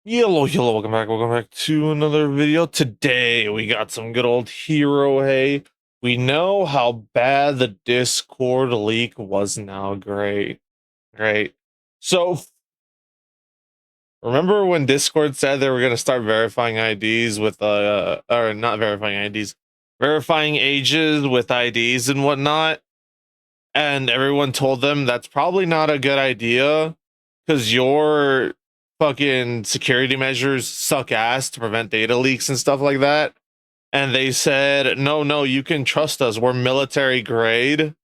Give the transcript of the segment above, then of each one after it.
Hello, welcome back to another video. Today we got some good old hero hay. We know how bad the Discord leak was now. Great. So remember when Discord said they were gonna start verifying IDs with or not verifying IDs, verifying ages with IDs and whatnot, and everyone told them that's probably not a good idea because your fucking security measures suck ass to prevent data leaks and stuff like that. And they said, no, you can trust us. We're military grade.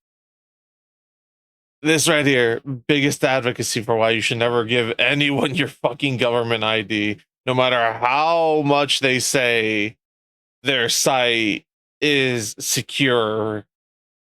This right here, biggest advocacy for why you should never give anyone your fucking government ID, no matter how much they say their site is secure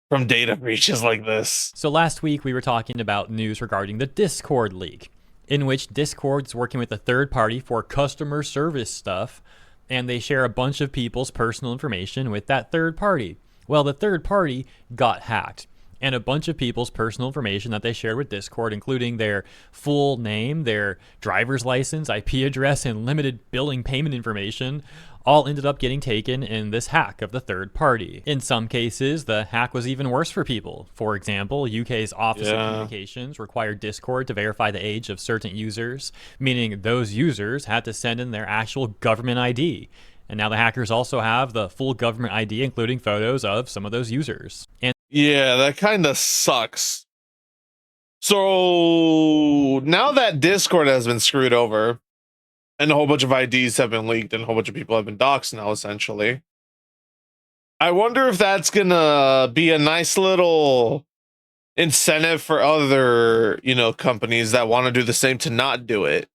from data breaches like this. So last week we were talking about news regarding the Discord leak, in which Discord's working with a third party for customer service stuff, and they share a bunch of people's personal information with that third party. Well, the third party got hacked, and a bunch of people's personal information that they shared with Discord, including their full name, their driver's license, IP address, and limited billing payment information, all ended up getting taken in this hack of the third party. In some cases, the hack was even worse for people. For example, UK's Office of Communications required Discord to verify the age of certain users, meaning those users had to send in their actual government ID. And now the hackers also have the full government ID, including photos of some of those users. And yeah, that kind of sucks. So now that Discord has been screwed over and a whole bunch of IDs have been leaked and a whole bunch of people have been doxxed now, essentially, I wonder if that's gonna be a nice little incentive for other, companies that want to do the same to not do it,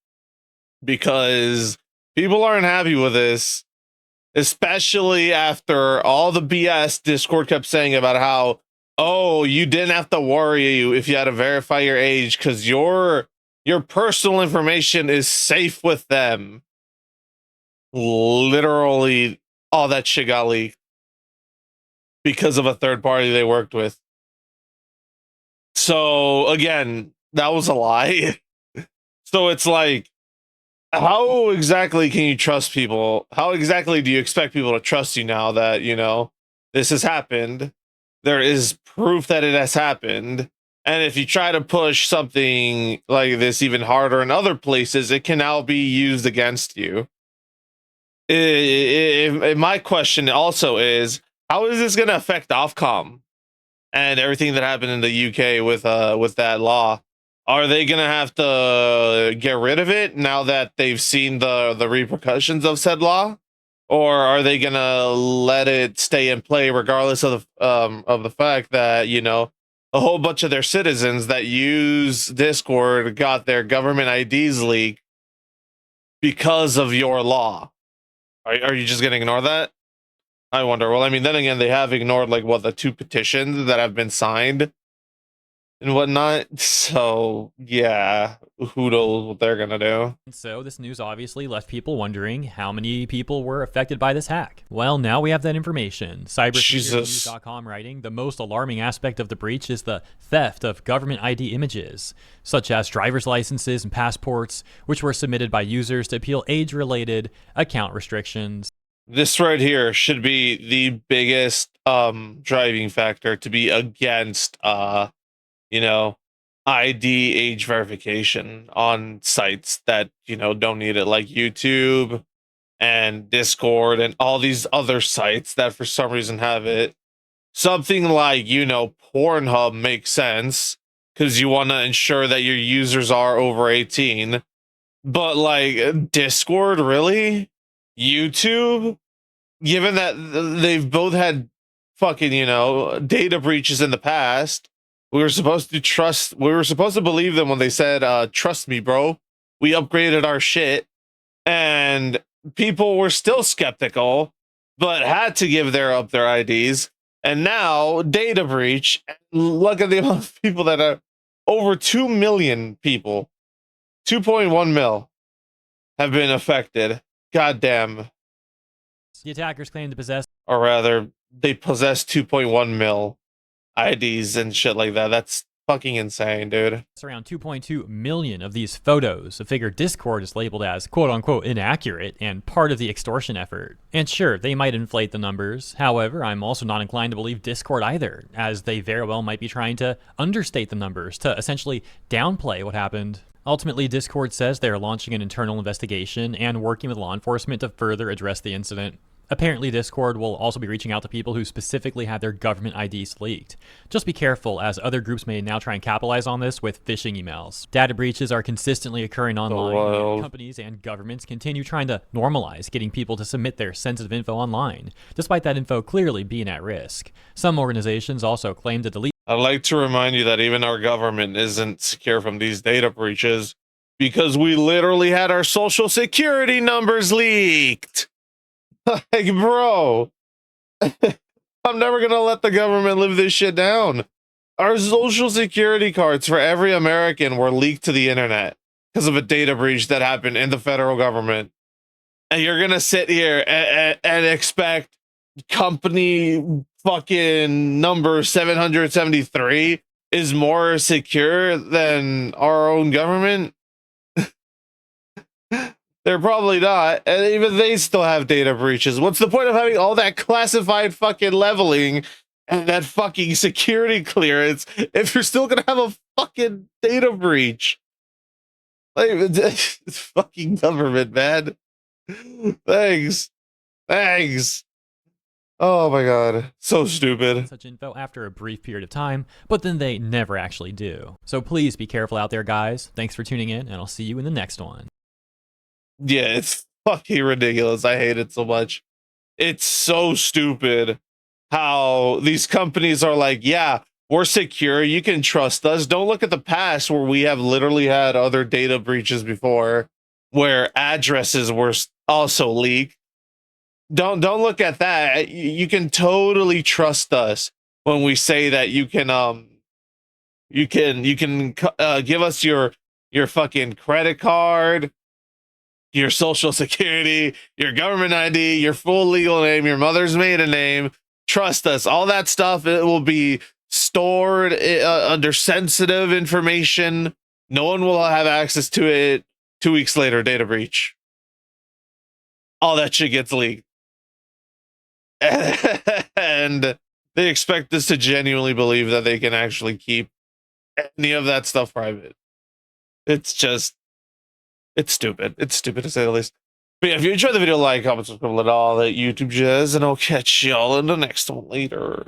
because people aren't happy with this, especially after all the BS Discord kept saying about how, oh, you didn't have to worry if you had to verify your age because your personal information is safe with them. Literally, all that shit got leaked because of a third party they worked with. So again, that was a lie. So it's like, how exactly can you trust people? How exactly do you expect people to trust you now that, this has happened? There is proof that it has happened. And if you try to push something like this even harder in other places, it can now be used against you. My question also is, how is this going to affect Ofcom and everything that happened in the UK with that law? Are they going to have to get rid of it now that they've seen the repercussions of said law? Or are they going to let it stay in play regardless of the fact that, a whole bunch of their citizens that use Discord got their government IDs leaked because of your law? Are you just going to ignore that? I wonder. Well, I mean, then again, they have ignored the 2 petitions that have been signed and whatnot. So yeah, who knows what they're gonna do. so this news obviously left people wondering how many people were affected by this hack. Well, now we have that information. Cybersecuritynews.com writing, the most alarming aspect of the breach is the theft of government ID images, such as driver's licenses and passports, which were submitted by users to appeal age-related account restrictions. This right here should be the biggest driving factor to be against ID age verification on sites that, don't need it, like YouTube and Discord and all these other sites that for some reason have it. Something like, Pornhub makes sense because you want to ensure that your users are over 18. But like Discord, really? YouTube? Given that they've both had fucking, data breaches in the past, we were supposed to believe them when they said, trust me, bro, we upgraded our shit. And people were still skeptical, but had to give up their IDs. And now, data breach, look at the amount of people that are over 2 million people, 2.1 mil have been affected. Goddamn. The attackers claim to possess, or rather, they possess 2.1 mil IDs and shit like that. That's fucking insane, dude. Around 2.2 million of these photos, a figure Discord is labeled as quote-unquote inaccurate and part of the extortion effort. And sure, they might inflate the numbers. However, I'm also not inclined to believe Discord either, as they very well might be trying to understate the numbers to essentially downplay what happened. Ultimately, Discord says they are launching an internal investigation and working with law enforcement to further address the incident. Apparently, Discord will also be reaching out to people who specifically had their government IDs leaked. Just be careful, as other groups may now try and capitalize on this with phishing emails. Data breaches are consistently occurring online, and companies and governments continue trying to normalize getting people to submit their sensitive info online, despite that info clearly being at risk. Some organizations also claim to delete. I'd like to remind you that even our government isn't secure from these data breaches because we literally had our social security numbers leaked. Like, bro, I'm never gonna let the government live this shit down. Our social security cards for every American were leaked to the internet because of a data breach that happened in the federal government. And you're gonna sit here and expect company fucking number 773 is more secure than our own government? They're probably not, and even they still have data breaches. What's the point of having all that classified fucking leveling and that fucking security clearance if you're still gonna have a fucking data breach? Like, it's fucking government, man. Thanks. Oh my god, so stupid. Such info after a brief period of time, but then they never actually do. So please be careful out there, guys. Thanks for tuning in, and I'll see you in the next one. Yeah, it's fucking ridiculous. I hate it so much. It's so stupid how these companies are like, yeah, we're secure. You can trust us. Don't look at the past where we have literally had other data breaches before where addresses were also leaked. Don't look at that. You can totally trust us when we say that you can give us your fucking credit card, your social security, your government ID, your full legal name, your mother's maiden name. Trust us. All that stuff, it will be stored under sensitive information. No one will have access to it. 2 weeks later, data breach. All that shit gets leaked. And they expect us to genuinely believe that they can actually keep any of that stuff private. It's stupid. It's stupid to say the least. But yeah, if you enjoyed the video, like, comment, subscribe, let all that YouTube jazz, and I'll catch y'all in the next one later.